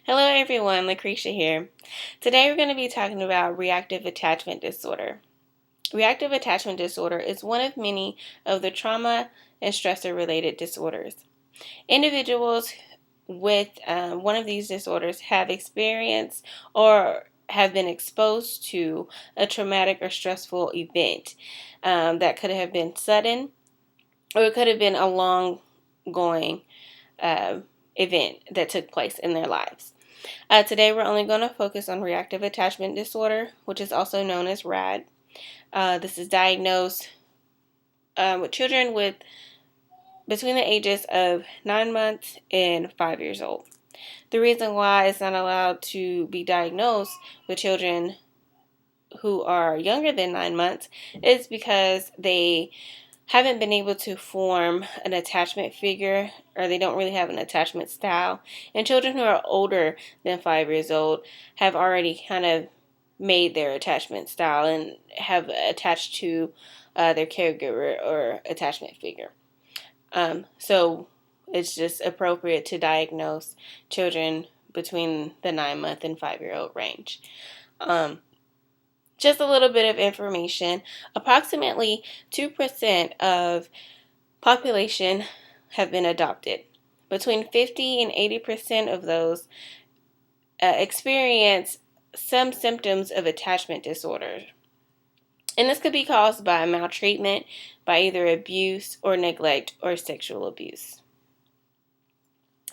Hello everyone, Lucretia here. Today we're going to be talking about reactive attachment disorder. Reactive attachment disorder is one of many of the trauma and stressor related disorders. Individuals with one of these disorders have experienced or have been exposed to a traumatic or stressful event that could have been sudden or it could have been a long going event that took place in their lives. Today we're only going to focus on reactive attachment disorder, which is also known as RAD. This is diagnosed with children with between the ages of 9 months and 5 years old. The reason why it's not allowed to be diagnosed with children who are younger than 9 months is because they haven't been able to form an attachment figure, or they don't really have an attachment style. And children who are older than 5 years old have already kind of made their attachment style and have attached to their caregiver or attachment figure. So it's just appropriate to diagnose children between the 9-month and 5-year-old range. Just a little bit of information. Approximately 2% of population have been adopted. Between 50 and 80% of those experience some symptoms of attachment disorder. And this could be caused by maltreatment, by either abuse or neglect or sexual abuse.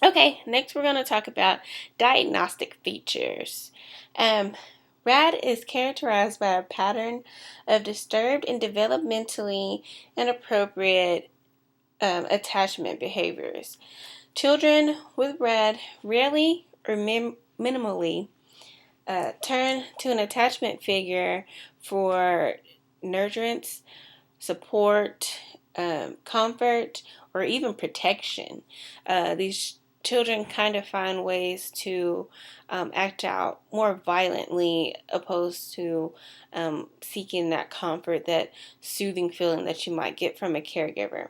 Okay, next we're going to talk about diagnostic features. RAD is characterized by a pattern of disturbed and developmentally inappropriate attachment behaviors. Children with RAD rarely or minimally turn to an attachment figure for nurturance, support, comfort, or even protection. These children kind of find ways to act out more violently opposed to seeking that comfort, that soothing feeling that you might get from a caregiver.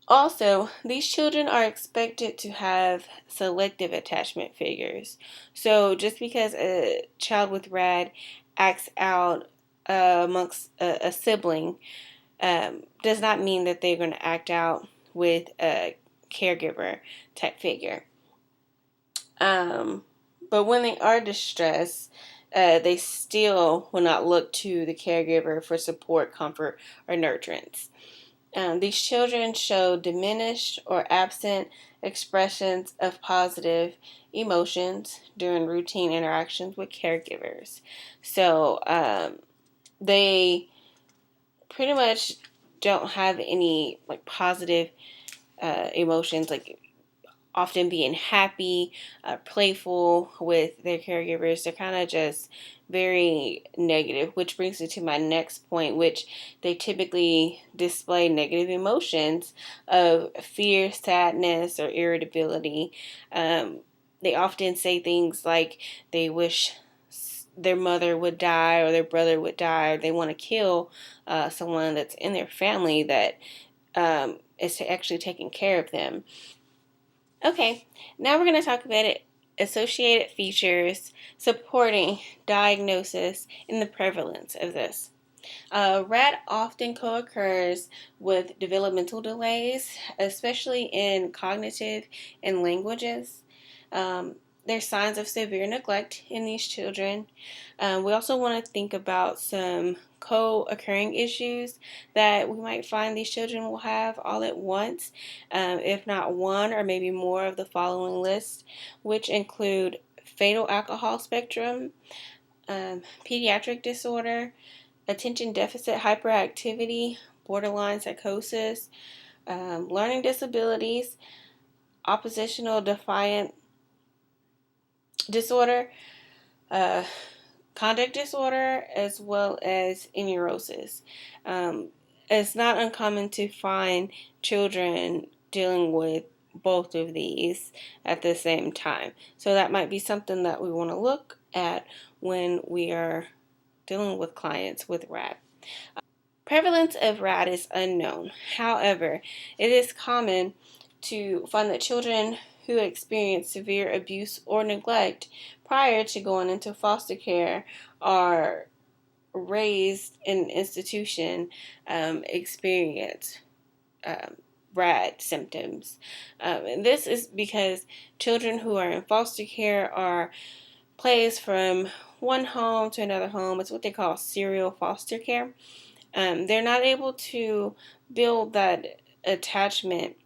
Also, these children are expected to have selective attachment figures. So just because a child with RAD acts out amongst a sibling does not mean that they're going to act out with a caregiver type figure. But when they are distressed, they still will not look to the caregiver for support, comfort, or nurturance. These children show diminished or absent expressions of positive emotions during routine interactions with caregivers. So they pretty much don't have any positive emotions, like often being happy, playful with their caregivers. They're kind of just very negative, which brings me to my next point, which they typically display negative emotions of fear, sadness, or irritability. They often say things like they wish their mother would die or their brother would die, or they want to kill someone that's in their family that is actually taking care of them. Okay, now we're going to talk about associated features supporting diagnosis and the prevalence of this. RAD often co-occurs with developmental delays, especially in cognitive and languages. There's signs of severe neglect in these children. We also want to think about some co-occurring issues that we might find these children will have all at once, if not one or maybe more of the following list, which include fatal alcohol spectrum, pediatric disorder, attention deficit hyperactivity, borderline psychosis, learning disabilities, oppositional defiant disorder, conduct disorder, as well as neurosis. It's not uncommon to find children dealing with both of these at the same time. So that might be something that we want to look at when we are dealing with clients with RAD. Prevalence of RAD is unknown. However, it is common to find that children who experience severe abuse or neglect prior to going into foster care are raised in an institution experience RAD symptoms. And this is because children who are in foster care are placed from one home to another home. It's what they call serial foster care. They're not able to build that attachment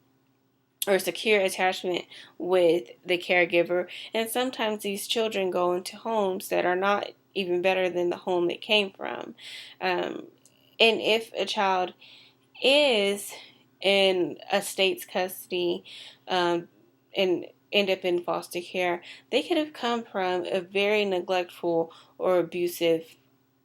or secure attachment with the caregiver. And sometimes these children go into homes that are not even better than the home they came from. And if a child is in a state's custody and end up in foster care, they could have come from a very neglectful or abusive,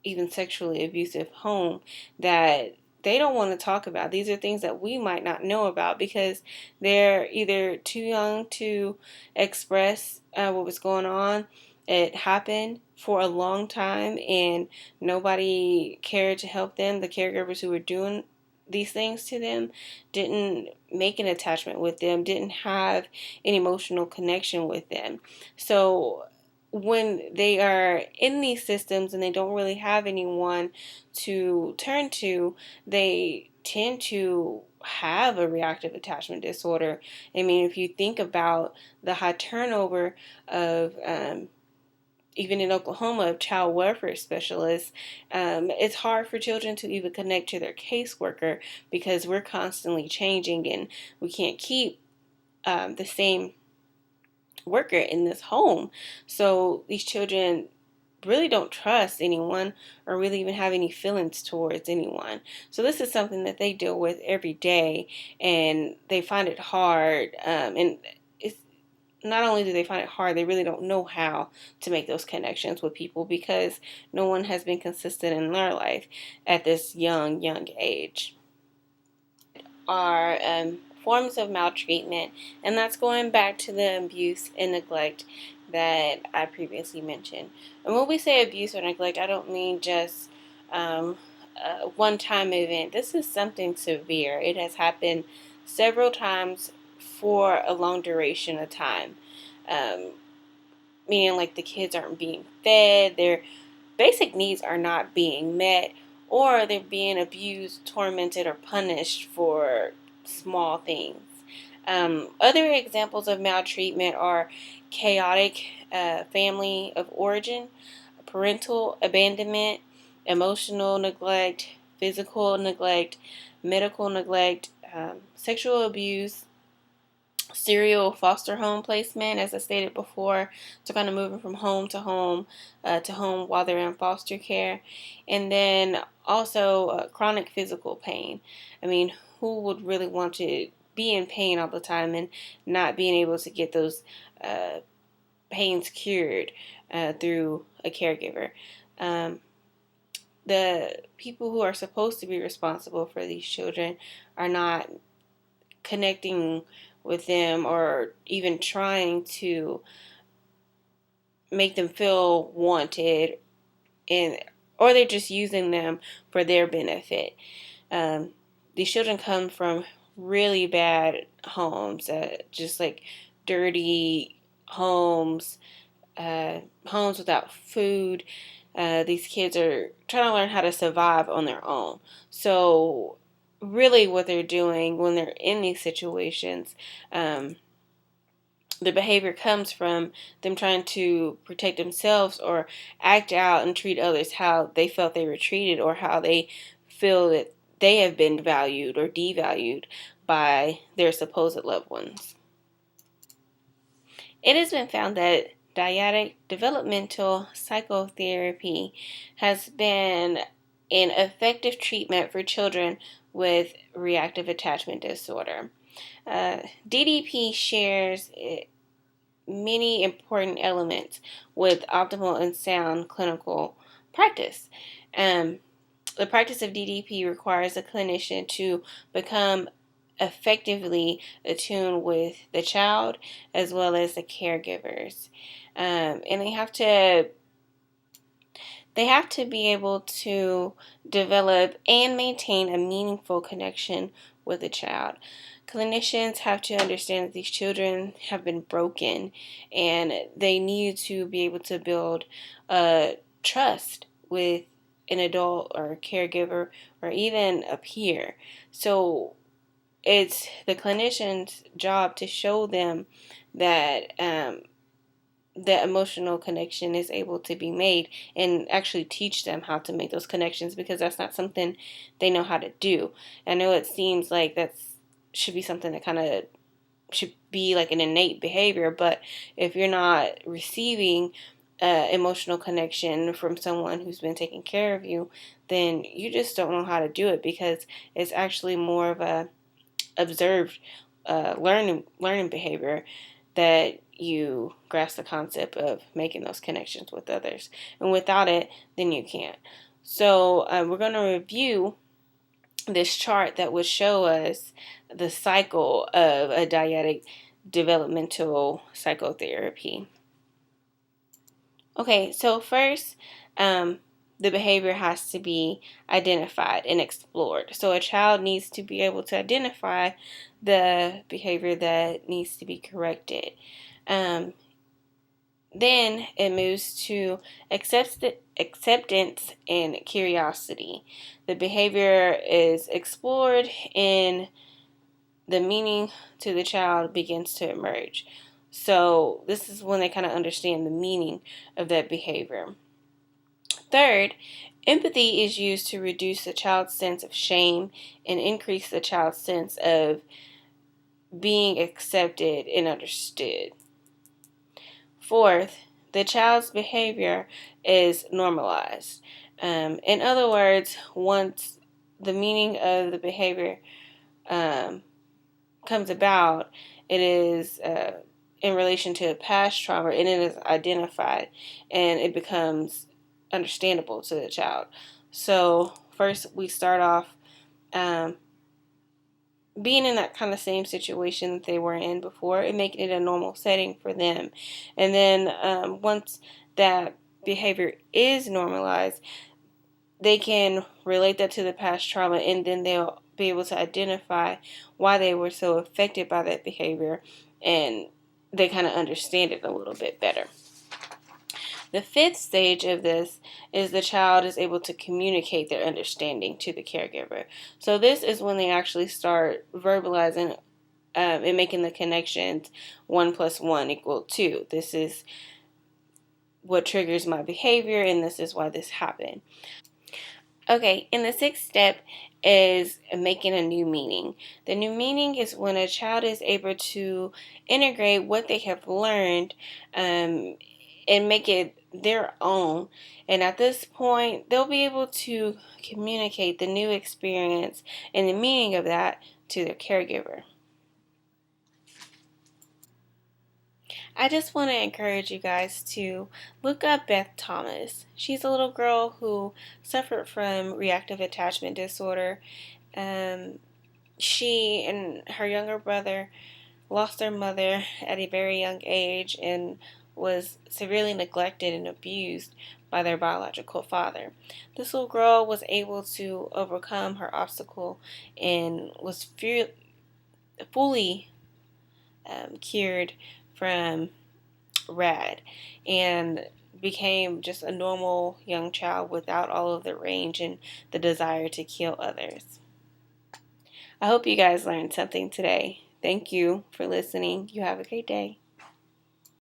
even sexually abusive home that they don't want to talk about. These are things that we might not know about because they're either too young to express what was going on. It happened for a long time and nobody cared to help them. The caregivers who were doing these things to them didn't make an attachment with them, didn't have an emotional connection with them. So when they are in these systems and they don't really have anyone to turn to, they tend to have a reactive attachment disorder. I mean, if you think about the high turnover of even in Oklahoma, of child welfare specialists, it's hard for children to even connect to their caseworker because we're constantly changing and we can't keep the same worker in this home. So these children really don't trust anyone or really even have any feelings towards anyone. So this is something that they deal with every day and they find it hard. And it's not only do they find it hard, they really don't know how to make those connections with people because no one has been consistent in their life at this young age. Are forms of maltreatment, and that's going back to the abuse and neglect that I previously mentioned. And when we say abuse or neglect, I don't mean just a one-time event. This is something severe. It has happened several times for a long duration of time. Um, Meaning like the kids aren't being fed, their basic needs are not being met, or they're being abused, tormented, or punished for small things. Other examples of maltreatment are chaotic family of origin, parental abandonment, emotional neglect, physical neglect, medical neglect, sexual abuse, serial foster home placement, as I stated before, so kind of moving from home to home while they're in foster care, and then also chronic physical pain. I mean, who would really want to be in pain all the time and not being able to get those uh, pains cured through a caregiver? Um, the people who are supposed to be responsible for these children are not connecting with them or even trying to make them feel wanted, and or they're just using them for their benefit. Um, these children come from really bad homes, just like dirty homes, homes without food. These kids are trying to learn how to survive on their own. So really what they're doing when they're in these situations, the behavior comes from them trying to protect themselves or act out and treat others how they felt they were treated or how they feel that they have been valued or devalued by their supposed loved ones. It has been found that dyadic developmental psychotherapy has been an effective treatment for children with reactive attachment disorder. DDP shares many important elements with optimal and sound clinical practice. Um, the practice of DDP requires a clinician to become effectively attuned with the child as well as the caregivers. And they have to be able to develop and maintain a meaningful connection with a child. Clinicians have to understand that these children have been broken and they need to be able to build trust with an adult or a caregiver or even a peer. So it's the clinician's job to show them that the emotional connection is able to be made and actually teach them how to make those connections, because that's not something they know how to do. I know it seems like that should be something that kind of should be like an innate behavior, but if you're not receiving emotional connection from someone who's been taking care of you, then you just don't know how to do it, because it's actually more of a observed learning behavior that you grasp the concept of making those connections with others. And without it, then you can't. So we're going to review this chart that would show us the cycle of a dyadic developmental psychotherapy. Okay, so first, the behavior has to be identified and explored. So a child needs to be able to identify the behavior that needs to be corrected. Um, then it moves to acceptance and curiosity. The behavior is explored and the meaning to the child begins to emerge. So this is when they kind of understand the meaning of that behavior. Third, empathy is used to reduce the child's sense of shame and increase the child's sense of being accepted and understood. Fourth, the child's behavior is normalized. In other words, once the meaning of the behavior comes about, it is in relation to a past trauma, and it is identified and it becomes understandable to the child. So first we start off um, being in that kind of same situation that they were in before and making it a normal setting for them. And then once that behavior is normalized, they can relate that to the past trauma, and then they'll be able to identify why they were so affected by that behavior, and they kind of understand it a little bit better. The fifth stage of this is the child is able to communicate their understanding to the caregiver. So this is when they actually start verbalizing and making the connections 1 plus 1 equal 2. This is what triggers my behavior, and this is why this happened. Okay, and the sixth step is making a new meaning. The new meaning is when a child is able to integrate what they have learned and make it their own. And at this point, they'll be able to communicate the new experience and the meaning of that to their caregiver. I just want to encourage you guys to look up Beth Thomas. She's a little girl who suffered from reactive attachment disorder. Um, she and her younger brother lost their mother at a very young age and was severely neglected and abused by their biological father. This little girl was able to overcome her obstacle and was fully cured from RAD and became just a normal young child without all of the rage and the desire to kill others. I hope you guys learned something today. Thank you for listening. You have a great day.